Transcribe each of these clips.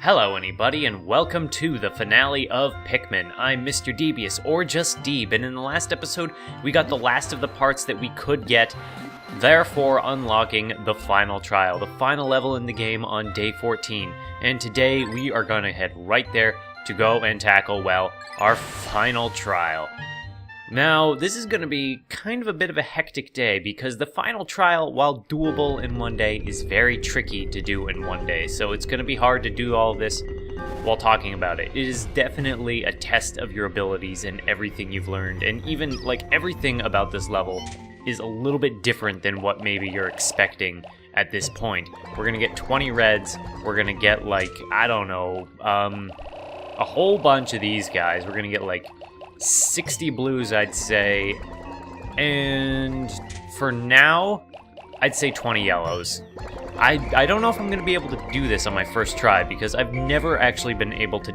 Hello anybody, and welcome to the finale of Pikmin. I'm Mr. Devious, or just Deeb, and in the last episode, we got the last of the parts that we could get, therefore unlocking the final trial, the final level in the game on day 14. And today, we are gonna head right there to go and tackle, well, our final trial. Now, this is going to be kind of a bit of a hectic day because the final trial, while doable in one day, is very tricky to do in one day. So it's going to be hard to do all this while talking about it. It is definitely a test of your abilities and everything you've learned. And even, like, everything about this level is a little bit different than what maybe you're expecting at this point. We're going to get 20 reds. We're going to get, like, I don't know, a whole bunch of these guys. We're going to get, like, 60 blues, I'd say, and for now, I'd say 20 yellows. I don't know if I'm going to be able to do this on my first try, because I've never actually been able to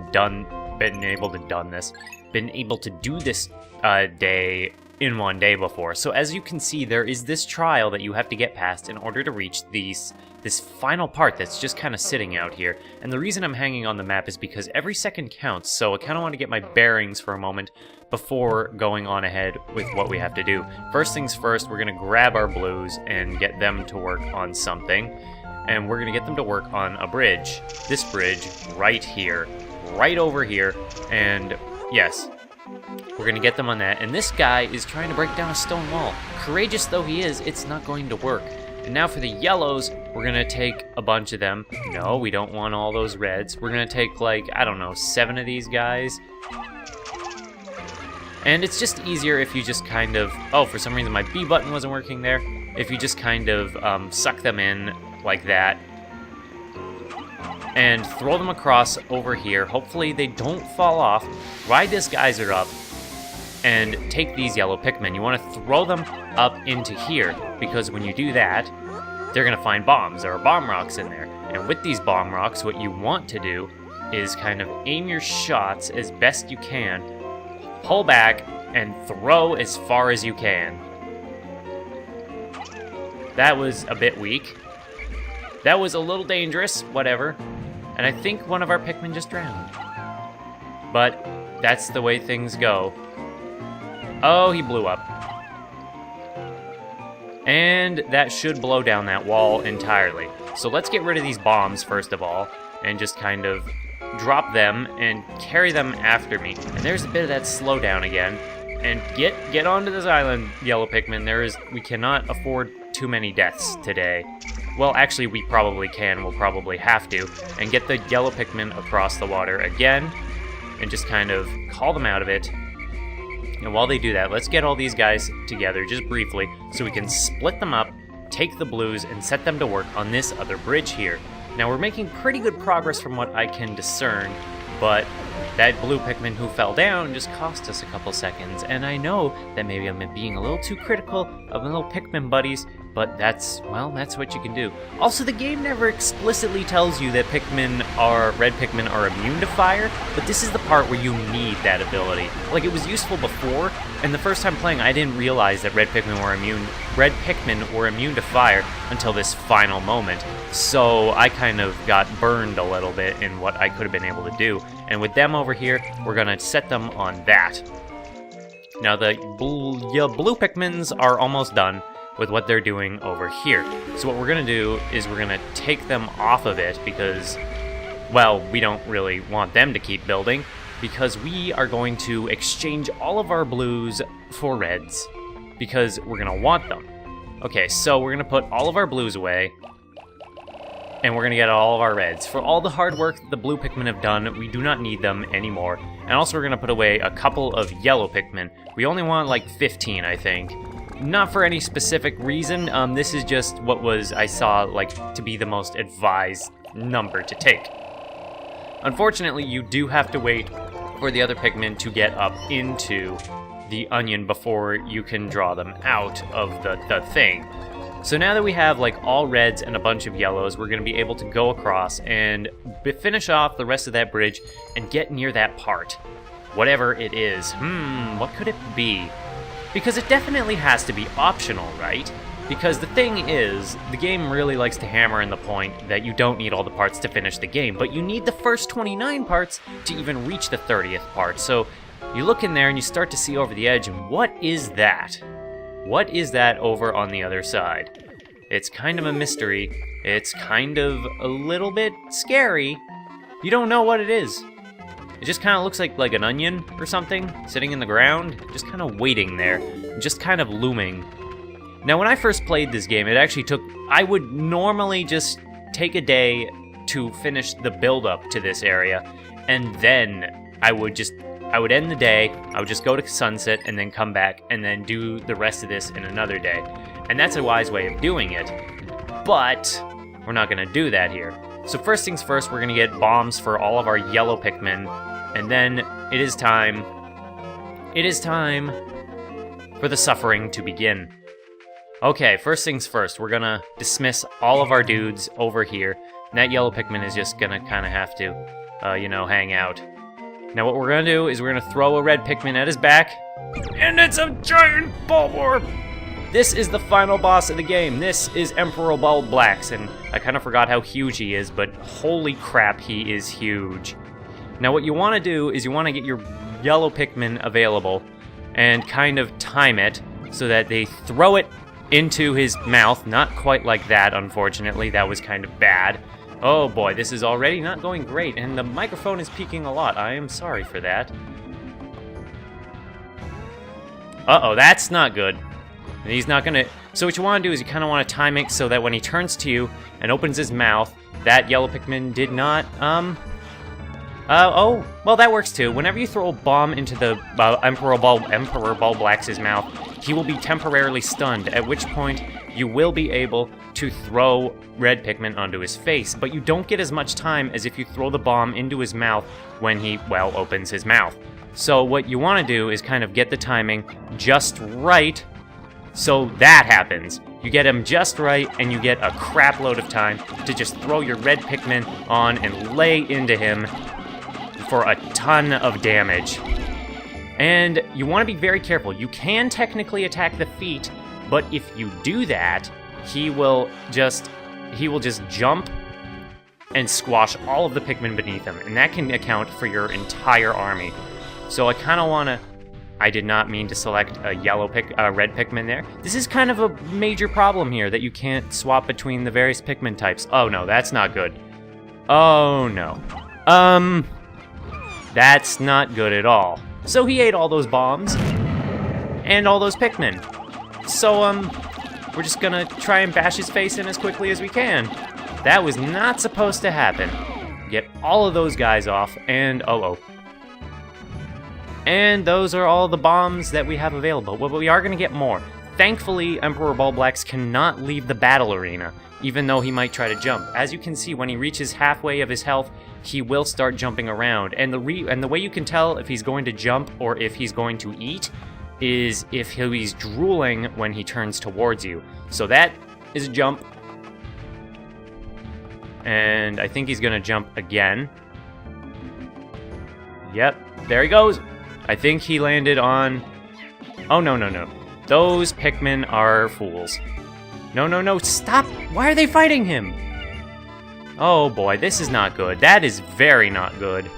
do this day in one day before. So as you can see, there is this trial that you have to get past in order to reach this final part that's just kind of sitting out here. And the reason I'm hanging on the map is because every second counts, so I kind of want to get my bearings for a moment before going on ahead with what we have to do. First things first, we're going to grab our blues and get them to work on something. And we're going to get them to work on a bridge. This bridge right here, right over here, and yes, we're going to get them on that. And this guy is trying to break down a stone wall. Courageous though he is, it's not going to work. And now for the yellows, we're going to take a bunch of them. No, we don't want all those reds. We're going to take, like, I don't know, 7 of these guys. And it's just easier if you just kind of... Oh, for some reason my B button wasn't working there. If you just kind of suck them in like that. And throw them across over here. Hopefully they don't fall off. Ride this geyser up. And take these yellow Pikmin. You want to throw them up into here, because when you do that, they're going to find bombs. There are bomb rocks in there. And with these bomb rocks, what you want to do is kind of aim your shots as best you can, pull back, and throw as far as you can. That was a bit weak. That was a little dangerous, whatever. And I think one of our Pikmin just drowned. But that's the way things go. Oh, he blew up. And that should blow down that wall entirely. So let's get rid of these bombs first of all, and just kind of drop them and carry them after me. And there's a bit of that slowdown again. And get onto this island, yellow Pikmin. We cannot afford too many deaths today. Well, actually, we probably can. We'll probably have to. And get the yellow Pikmin across the water again, and just kind of call them out of it. And while they do that, let's get all these guys together just briefly so we can split them up, take the blues, and set them to work on this other bridge here. Now, we're making pretty good progress from what I can discern, but that blue Pikmin who fell down just cost us a couple seconds. And I know that maybe I'm being a little too critical of my little Pikmin buddies, but that's what you can do. Also, the game never explicitly tells you that red Pikmin are immune to fire, but this is the part where you need that ability. Like, it was useful before, and the first time playing, I didn't realize that red Pikmin were immune to fire until this final moment. So I kind of got burned a little bit in what I could have been able to do. And with them over here, we're gonna set them on that. Now, the blue Pikmins are almost done with what they're doing over here. So what we're going to do is we're going to take them off of it because, well, we don't really want them to keep building, because we are going to exchange all of our blues for reds because we're going to want them. Okay, so we're going to put all of our blues away, and we're going to get all of our reds. For all the hard work that the blue Pikmin have done, we do not need them anymore. And also we're going to put away a couple of yellow Pikmin. We only want like 15, I think. Not for any specific reason. This is just what I saw like to be the most advised number to take. Unfortunately, you do have to wait for the other Pikmin to get up into the onion before you can draw them out of the thing. So now that we have like all reds and a bunch of yellows, we're going to be able to go across and finish off the rest of that bridge and get near that part. Whatever it is. What could it be? Because it definitely has to be optional, right? Because the thing is, the game really likes to hammer in the point that you don't need all the parts to finish the game, but you need the first 29 parts to even reach the 30th part. So you look in there and you start to see over the edge, and what is that? What is that over on the other side? It's kind of a mystery. It's kind of a little bit scary. You don't know what it is. It just kind of looks like an onion or something, sitting in the ground, just kind of waiting there, just kind of looming. Now, when I first played this game, it actually took... I would normally just take a day to finish the build-up to this area, and then I would end the day, I would just go to sunset, and then come back, and then do the rest of this in another day. And that's a wise way of doing it, but we're not going to do that here. So first things first, we're going to get bombs for all of our yellow Pikmin, and then it is time for the suffering to begin. Okay, first things first, we're gonna dismiss all of our dudes over here, and that yellow Pikmin is just gonna kind of have to, hang out. Now what we're gonna do is we're gonna throw a red Pikmin at his back, and it's a giant Bulborb! This is the final boss of the game. This is Emperor Bulblax, and I kind of forgot how huge he is, but holy crap, he is huge. Now what you want to do is you want to get your yellow Pikmin available, and kind of time it so that they throw it into his mouth. Not quite like that, unfortunately. That was kind of bad. Oh boy, this is already not going great, and the microphone is peaking a lot. I am sorry for that. Uh-oh, that's not good. He's not gonna... So what you want to do is you kind of want to time it so that when he turns to you and opens his mouth, that yellow Pikmin did not, oh, well, that works too. Whenever you throw a bomb into the Emperor Bulblax's mouth, he will be temporarily stunned, at which point you will be able to throw red Pikmin onto his face, but you don't get as much time as if you throw the bomb into his mouth when he, well, opens his mouth. So what you want to do is kind of get the timing just right, so that happens. You get him just right, and you get a crap load of time to just throw your red Pikmin on and lay into him for a ton of damage. And you want to be very careful. You can technically attack the feet, but if you do that, he will just jump and squash all of the Pikmin beneath him, and that can account for your entire army. So I kind of want to... I did not mean to select a red Pikmin there. This is kind of a major problem here, that you can't swap between the various Pikmin types. Oh no, that's not good. Oh no. That's not good at all. So he ate all those bombs, and all those Pikmin. So, we're just gonna try and bash his face in as quickly as we can. That was not supposed to happen. Get all of those guys off, and And those are all the bombs that we have available, but we are gonna get more. Thankfully, Emperor Bulblax cannot leave the battle arena, even though he might try to jump. As you can see, when he reaches halfway of his health, he will start jumping around. And the way you can tell if he's going to jump or if he's going to eat is if he's drooling when he turns towards you. So that is a jump. And I think he's gonna jump again. Yep, there he goes. I think he landed on... Oh, no. Those Pikmin are fools. No, stop! Why are they fighting him? Oh boy, this is not good. That is very not good.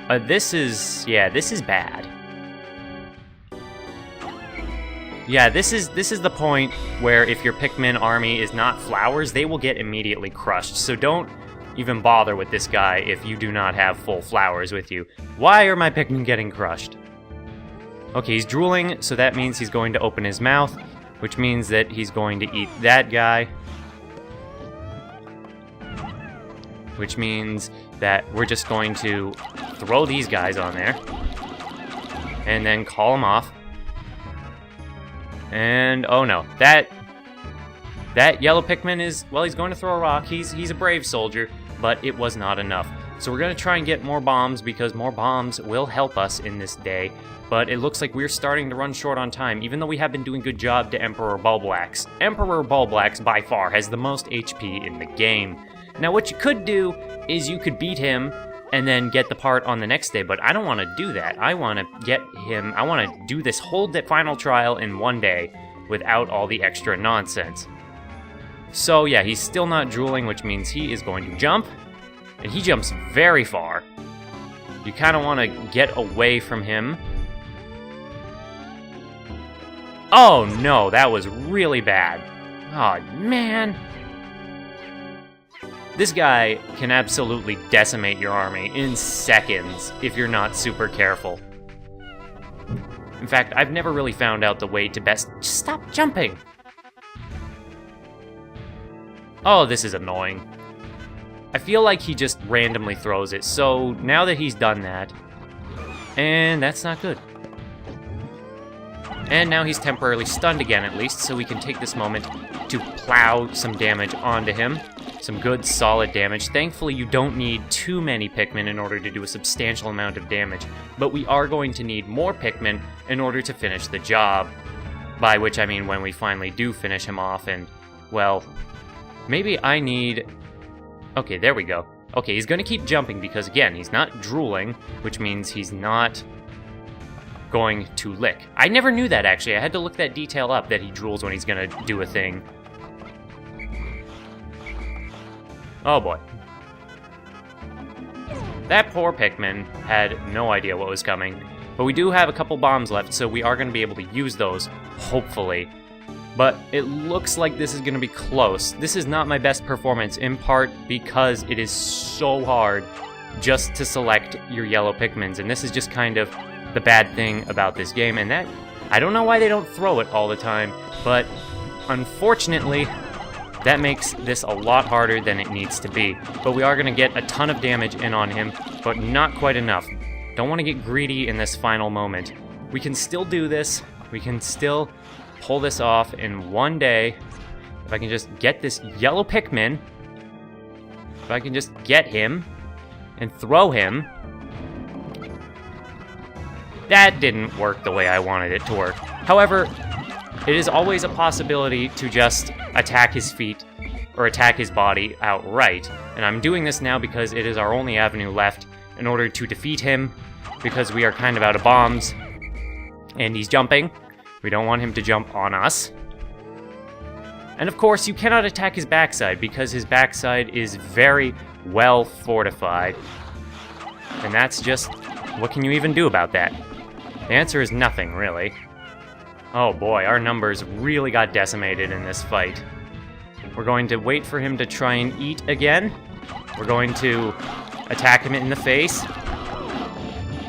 This is bad. Yeah, this is the point where if your Pikmin army is not flowers, they will get immediately crushed. So don't even bother with this guy if you do not have full flowers with you. Why are my Pikmin getting crushed? Okay, he's drooling, so that means he's going to open his mouth, which means that he's going to eat that guy. Which means that we're just going to throw these guys on there, and then call them off. And, oh no, that yellow Pikmin is, well, he's going to throw a rock. He's a brave soldier, but it was not enough. So we're going to try and get more bombs, because more bombs will help us in this day. But it looks like we're starting to run short on time, even though we have been doing a good job to Emperor Bulblax. Emperor Bulblax, by far, has the most HP in the game. Now, what you could do is you could beat him and then get the part on the next day, but I don't want to do that. I want to get him, I want to do this whole final trial in one day, without all the extra nonsense. So yeah, he's still not drooling, which means he is going to jump, and he jumps very far. You kind of want to get away from him. Oh no, that was really bad. Oh man. This guy can absolutely decimate your army in seconds if you're not super careful. In fact, I've never really found out the way to best... Just stop jumping! Oh, this is annoying. I feel like he just randomly throws it, so now that he's done that... And that's not good. And now he's temporarily stunned again, at least, so we can take this moment to plow some damage onto him. Some good, solid damage. Thankfully, you don't need too many Pikmin in order to do a substantial amount of damage, but we are going to need more Pikmin in order to finish the job. By which I mean when we finally do finish him off, and, well, maybe I need... Okay, there we go. Okay, he's gonna keep jumping because, again, he's not drooling, which means he's not going to lick. I never knew that, actually. I had to look that detail up, that he drools when he's gonna do a thing. Oh boy. That poor Pikmin had no idea what was coming. But we do have a couple bombs left, so we are going to be able to use those, hopefully. But it looks like this is going to be close. This is not my best performance, in part because it is so hard just to select your yellow Pikmins. And this is just kind of the bad thing about this game. And that, I don't know why they don't throw it all the time, but unfortunately... that makes this a lot harder than it needs to be. But we are going to get a ton of damage in on him, but not quite enough. Don't want to get greedy in this final moment. We can still do this. We can still pull this off in one day. If I can just get this yellow Pikmin, if I can just get him and throw him. That didn't work the way I wanted it to work. However, it is always a possibility to just attack his feet or attack his body outright. And I'm doing this now because it is our only avenue left in order to defeat him, because we are kind of out of bombs. And he's jumping. We don't want him to jump on us. And of course, you cannot attack his backside because his backside is very well fortified. And that's just... what can you even do about that? The answer is nothing, really. Oh boy, our numbers really got decimated in this fight. We're going to wait for him to try and eat again. We're going to attack him in the face.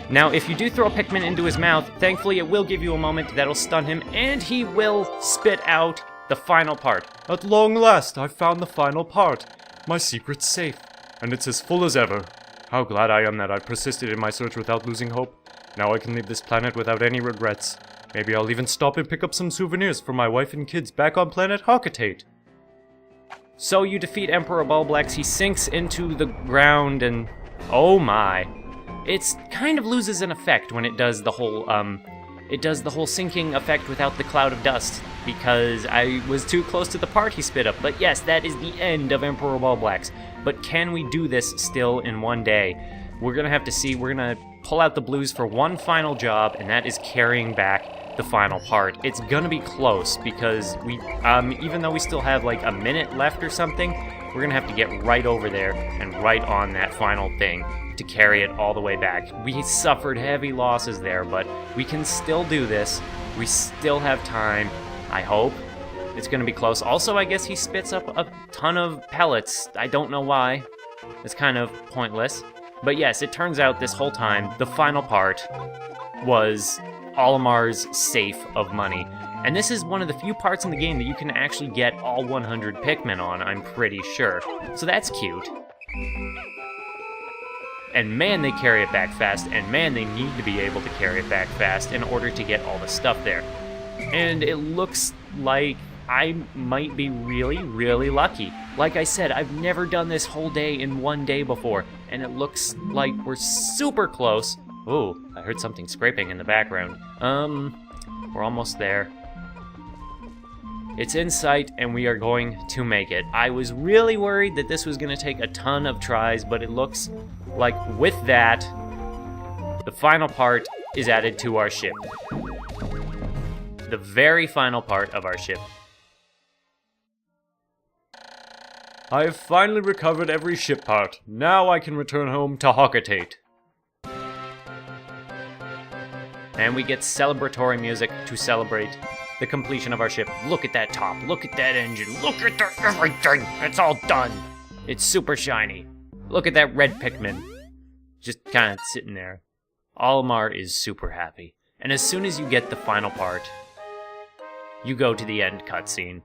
Now, if you do throw a Pikmin into his mouth, thankfully it will give you a moment that'll stun him, and he will spit out the final part. At long last, I've found the final part. My secret's safe, and it's as full as ever. How glad I am that I persisted in my search without losing hope. Now I can leave this planet without any regrets. Maybe I'll even stop and pick up some souvenirs for my wife and kids back on planet Hawkatate. So you defeat Emperor Bulblex, he sinks into the ground, and oh my. It's kind of loses an effect when it does the whole sinking effect without the cloud of dust, because I was too close to the part he spit up. But yes, that is the end of Emperor Bulblex. But can we do this still in one day? We're gonna have to see. We're gonna pull out the blues for one final job, and that is carrying back the final part. It's gonna be close, because we, even though we still have like a minute left or something, we're gonna have to get right over there and right on that final thing to carry it all the way back. We suffered heavy losses there, but we can still do this. We still have time, I hope. It's gonna be close. Also, I guess he spits up a ton of pellets. I don't know why. It's kind of pointless. But yes, it turns out this whole time, the final part was Olimar's safe of money. And this is one of the few parts in the game that you can actually get all 100 Pikmin on, I'm pretty sure. So that's cute. And man, they carry it back fast, and man, they need to be able to carry it back fast in order to get all the stuff there. And it looks like I might be really, really lucky. Like I said, I've never done this whole day in one day before, and it looks like we're super close. Ooh, I heard something scraping in the background. We're almost there. It's in sight, and we are going to make it. I was really worried that this was going to take a ton of tries, but it looks like with that, the final part is added to our ship. to the very final part of our ship. I have finally recovered every ship part. Now I can return home to Hockatate. And we get celebratory music to celebrate the completion of our ship. Look at that top, look at that engine, look at that everything! It's all done! It's super shiny. Look at that red Pikmin. Just kind of sitting there. Olimar is super happy. And as soon as you get the final part, you go to the end cutscene.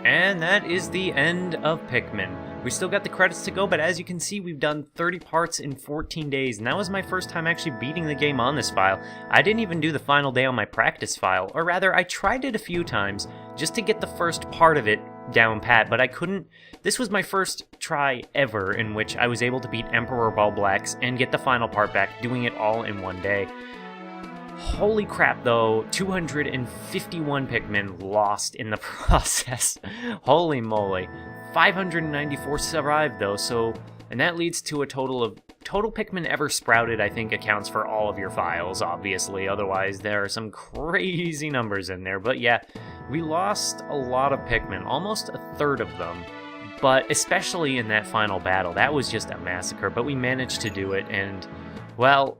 And that is the end of Pikmin. We still got the credits to go, but as you can see, we've done 30 parts in 14 days, and that was my first time actually beating the game on this file. I didn't even do the final day on my practice file, or rather, I tried it a few times just to get the first part of it down pat, but I couldn't. This was my first try ever in which I was able to beat Emperor Bulblax and get the final part back, doing it all in one day. Holy crap, though, 251 Pikmin lost in the process. Holy moly. 594 survived, though, and that leads to a total Pikmin ever sprouted, I think, accounts for all of your files, obviously. Otherwise, there are some crazy numbers in there. But yeah, we lost a lot of Pikmin, almost a third of them. But especially in that final battle, that was just a massacre. But we managed to do it, and, well,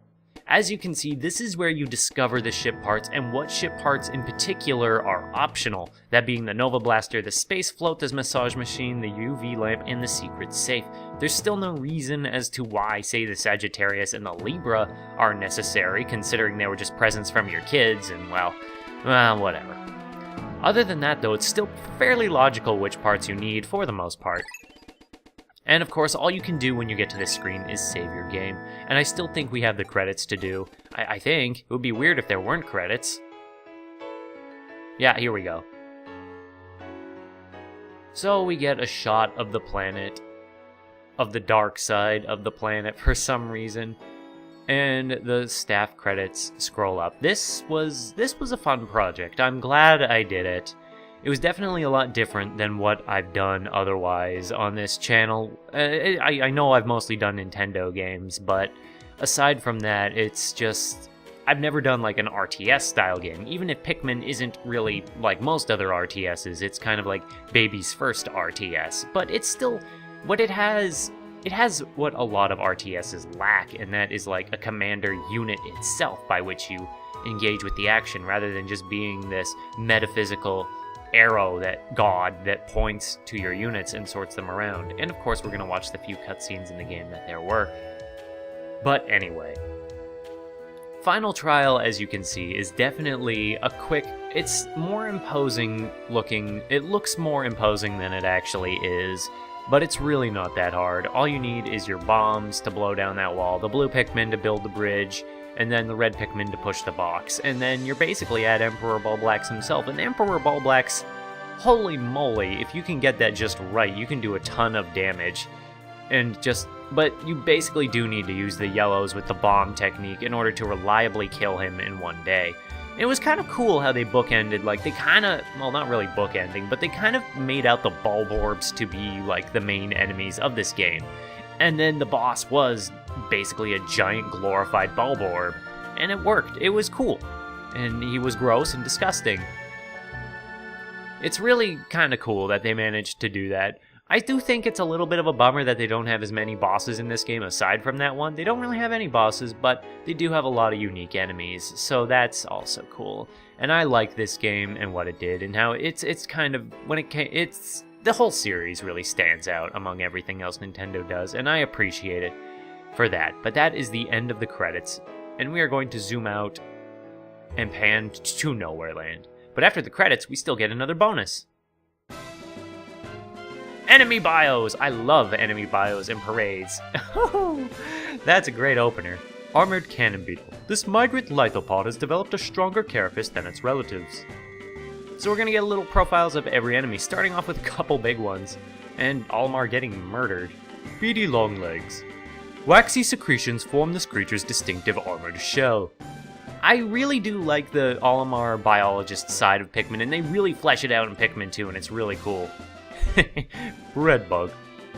as you can see, this is where you discover the ship parts, and what ship parts in particular are optional. That being the Nova Blaster, the Space Float, the Massage Machine, the UV Lamp, and the Secret Safe. There's still no reason as to why, say, the Sagittarius and the Libra are necessary, considering they were just presents from your kids, and, well, whatever. Other than that, though, it's still fairly logical which parts you need, for the most part. And of course, all you can do when you get to this screen is save your game. And I still think we have the credits to do. I think. It would be weird if there weren't credits. Yeah, here we go. So we get a shot of the planet, of the dark side of the planet for some reason. And the staff credits scroll up. This was a fun project. I'm glad I did it. It was definitely a lot different than what I've done otherwise on this channel. I know I've mostly done Nintendo games, but aside from that, it's just... I've never done like an RTS style game. Even if Pikmin isn't really like most other RTSs, it's kind of like baby's first RTS. But it's still... what it has what a lot of RTSs lack, and that is like a commander unit itself by which you engage with the action, rather than just being this metaphysical arrow that points to your units and sorts them around. And of course, we're going to watch the few cutscenes in the game that there were. But anyway, Final Trial, as you can see, is definitely a quick... It's more imposing looking. It looks more imposing than it actually is, but it's really not that hard. All you need is your bombs to blow down that wall, the blue Pikmin to build the bridge, and then the red Pikmin to push the box. And then you're basically at Emperor Bulblax himself. And Emperor Bulblax, holy moly, if you can get that just right, you can do a ton of damage. But you basically do need to use the yellows with the bomb technique in order to reliably kill him in one day. It was kind of cool how they bookended, like, they kind of, well, not really bookending, but they kind of made out the Bulborbs to be, like, the main enemies of this game. And then the boss was basically a giant glorified Bulborb, and it worked. It was cool. And he was gross and disgusting. It's really kind of cool that they managed to do that. I do think it's a little bit of a bummer that they don't have as many bosses in this game aside from that one. They don't really have any bosses, but they do have a lot of unique enemies, so that's also cool. And I like this game and what it did, and how it's kind of, when it came, the whole series really stands out among everything else Nintendo does, and I appreciate it for that. But that is the end of the credits, and we are going to zoom out and pan to Nowhere Land. But after the credits, we still get another bonus. Enemy bios! I love enemy bios and parades. That's a great opener. Armored Cannon Beetle. This migrant lithopod has developed a stronger carapace than its relatives. So we're gonna get little profiles of every enemy, starting off with a couple big ones. And Olimar getting murdered. Beady Longlegs. Waxy secretions form this creature's distinctive armored shell. I really do like the Olimar biologist side of Pikmin, and they really flesh it out in Pikmin 2, and it's really cool. Redbug.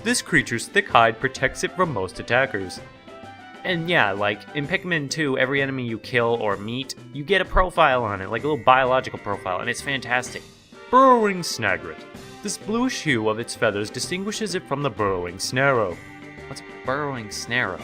This creature's thick hide protects it from most attackers. And yeah, like, in Pikmin 2, every enemy you kill or meet, you get a profile on it, like a little biological profile, and it's fantastic. Burrowing Snagret. This bluish hue of its feathers distinguishes it from the burrowing Snarrow. What's burrowing Snarrow?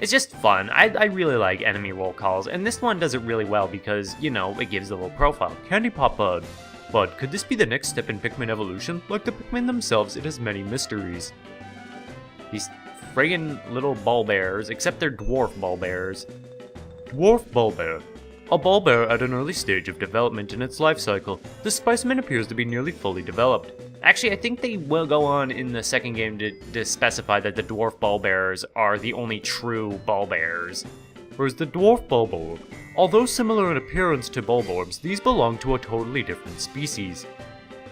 It's just fun. I really like enemy roll calls, and this one does it really well because, you know, it gives a little profile. Candy Pop Bud. But could this be the next step in Pikmin evolution? Like the Pikmin themselves, it has many mysteries. These friggin' little Bulbears, except they're dwarf Bulbears. Dwarf Bulbear. A Bulbear at an early stage of development in its life cycle. This specimen appears to be nearly fully developed. Actually, I think they will go on in the second game to specify that the dwarf Bulbears are the only true Bulbears. Whereas the dwarf Bulborb, although similar in appearance to Bulborbs, these belong to a totally different species.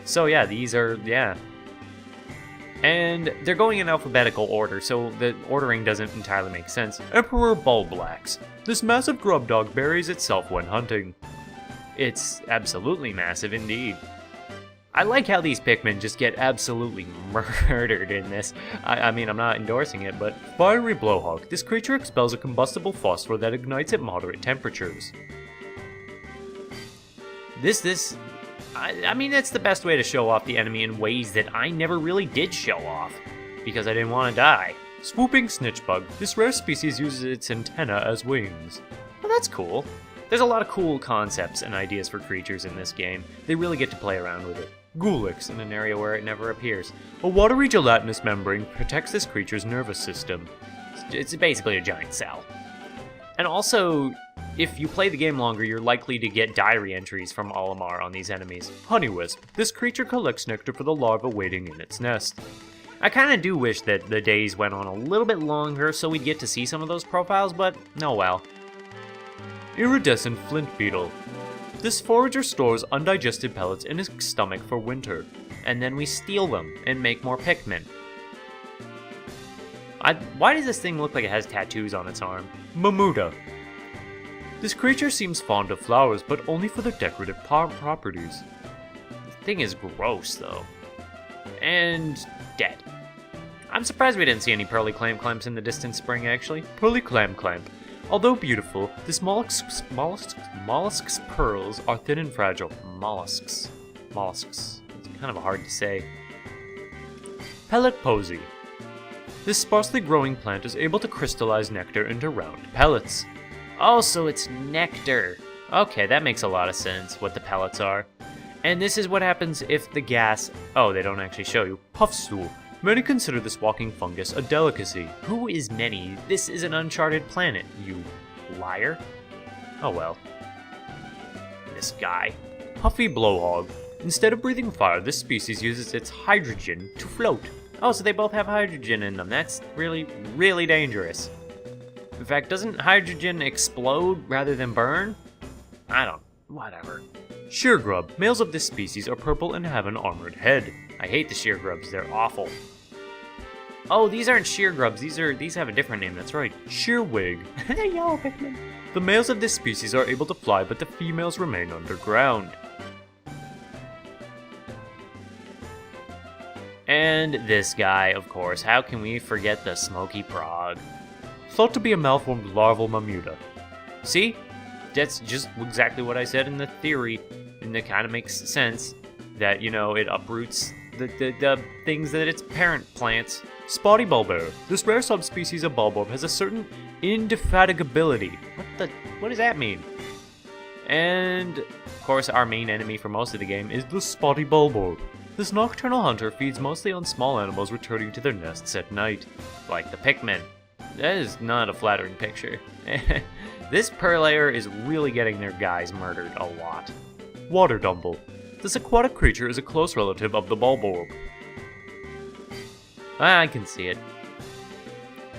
So yeah, these are, yeah. And they're going in alphabetical order, so the ordering doesn't entirely make sense. Emperor Bulblax. This massive grub dog buries itself when hunting. It's absolutely massive indeed. I like how these Pikmin just get absolutely murdered in this. I mean, I'm not endorsing it, but... Fiery Blowhawk. This creature expels a combustible phosphor that ignites at moderate temperatures. I mean, that's the best way to show off the enemy in ways that I never really did show off, because I didn't want to die. Swooping Snitchbug. This rare species uses its antenna as wings. Well, that's cool. There's a lot of cool concepts and ideas for creatures in this game. They really get to play around with it. Gulix, in an area where it never appears. A watery gelatinous membrane protects this creature's nervous system. It's basically a giant cell. And also, if you play the game longer, you're likely to get diary entries from Olimar on these enemies. Honeywisp. This creature collects nectar for the larva waiting in its nest. I kinda do wish that the days went on a little bit longer so we'd get to see some of those profiles, but oh well. Iridescent Flint Beetle. This forager stores undigested pellets in its stomach for winter. And then we steal them and make more Pikmin. Why does this thing look like it has tattoos on its arm? Mamuda. This creature seems fond of flowers, but only for their decorative properties. The thing is gross, though. And dead. I'm surprised we didn't see any Pearly Clamps in the distant spring, actually. Pearly Clamp. Although beautiful, this mollusk's pearls are thin and fragile. Mollusks. It's kind of hard to say. Pellet Posy. This sparsely growing plant is able to crystallize nectar into round pellets. Oh, so it's nectar. Okay, that makes a lot of sense, what the pellets are. And this is what happens if the gas... Oh, they don't actually show you. Puffstool. Many consider this walking fungus a delicacy. Who is many? This is an uncharted planet, you liar. Oh well. This guy. Puffy blowhog. Instead of breathing fire, this species uses its hydrogen to float. Oh, so they both have hydrogen in them. That's really, really dangerous. In fact, doesn't hydrogen explode rather than burn? I don't... whatever. Sheargrub. Males of this species are purple and have an armored head. I hate the sheargrubs. They're awful. Oh, these aren't sheargrubs. These have a different name. That's right. Shearwig. Yo, Pikmin. The males of this species are able to fly, but the females remain underground. And this guy, of course. How can we forget the smoky prog? Thought to be a malformed larval Mamuta. See? That's just exactly what I said in the theory. And it kind of makes sense that, you know, it uproots the things that its parent plants. Spotty bulbourb. This rare subspecies of bulbourb has a certain indefatigability. What does that mean? And, of course, our main enemy for most of the game is The spotty bulbourb. This nocturnal hunter feeds mostly on small animals returning to their nests at night. like the Pikmin. That is not a flattering picture. This purlayer is really getting their guys murdered a lot. Water dumble. This aquatic creature is a close relative of the bulbourb. I can see it.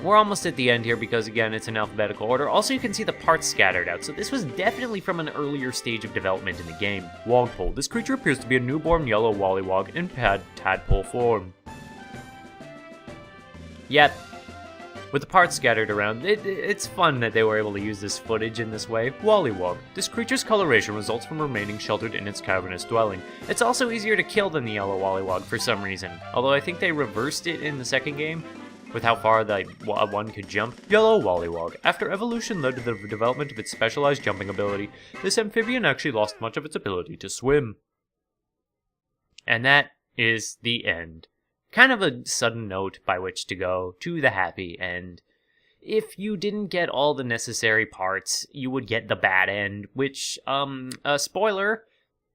We're almost at the end here because, again, it's in alphabetical order. Also, you can see the parts scattered out, so this was definitely from an earlier stage of development in the game. Wogpole. This creature appears to be a newborn yellow wallywog in tadpole form. Yep. With the parts scattered around, it's fun that they were able to use this footage in this way. Wallywog. This creature's coloration results from remaining sheltered in its cavernous dwelling. It's also easier to kill than the yellow wallywog for some reason. Although I think they reversed it in the second game, with how far one could jump. Yellow wallywog. After evolution led to the development of its specialized jumping ability, this amphibian actually lost much of its ability to swim. And that is the end. Kind of a sudden note by which to go to the happy end. If you didn't get all the necessary parts, you would get the bad end, which, spoiler,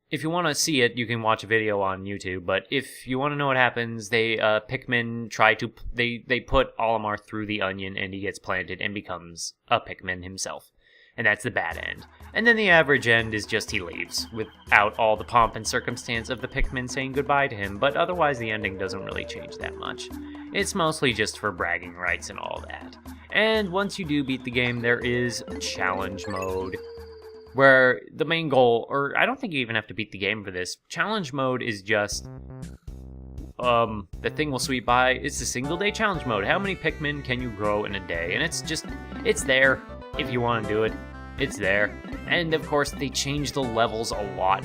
if you want to see it, you can watch a video on YouTube, but if you want to know what happens, Pikmin they put Olimar through the onion and he gets planted and becomes a Pikmin himself. And that's the bad end. And then the average end is just he leaves, without all the pomp and circumstance of the Pikmin saying goodbye to him, but otherwise the ending doesn't really change that much. It's mostly just for bragging rights and all that. And once you do beat the game, there is challenge mode, where the main goal, or I don't think you even have to beat the game for this, challenge mode is just, the thing will sweep by, it's a single day challenge mode. How many Pikmin can you grow in a day? And it's there. If you want to do it, it's there. And of course, they change the levels a lot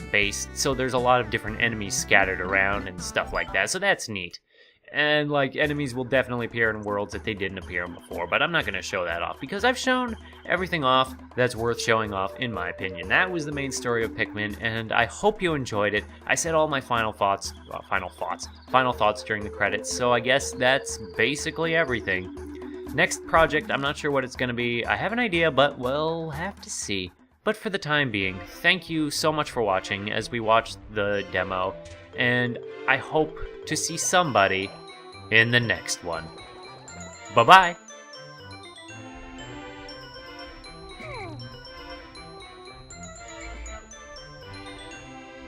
so there's a lot of different enemies scattered around and stuff like that, so that's neat. And, like, enemies will definitely appear in worlds that they didn't appear in before, but I'm not going to show that off, because I've shown everything off that's worth showing off, in my opinion. That was the main story of Pikmin, and I hope you enjoyed it. I said all my final thoughts during the credits, so I guess that's basically everything. Next project, I'm not sure what it's going to be. I have an idea, but we'll have to see. But for the time being, thank you so much for watching as we watch the demo, and I hope to see somebody in the next one. Bye-bye!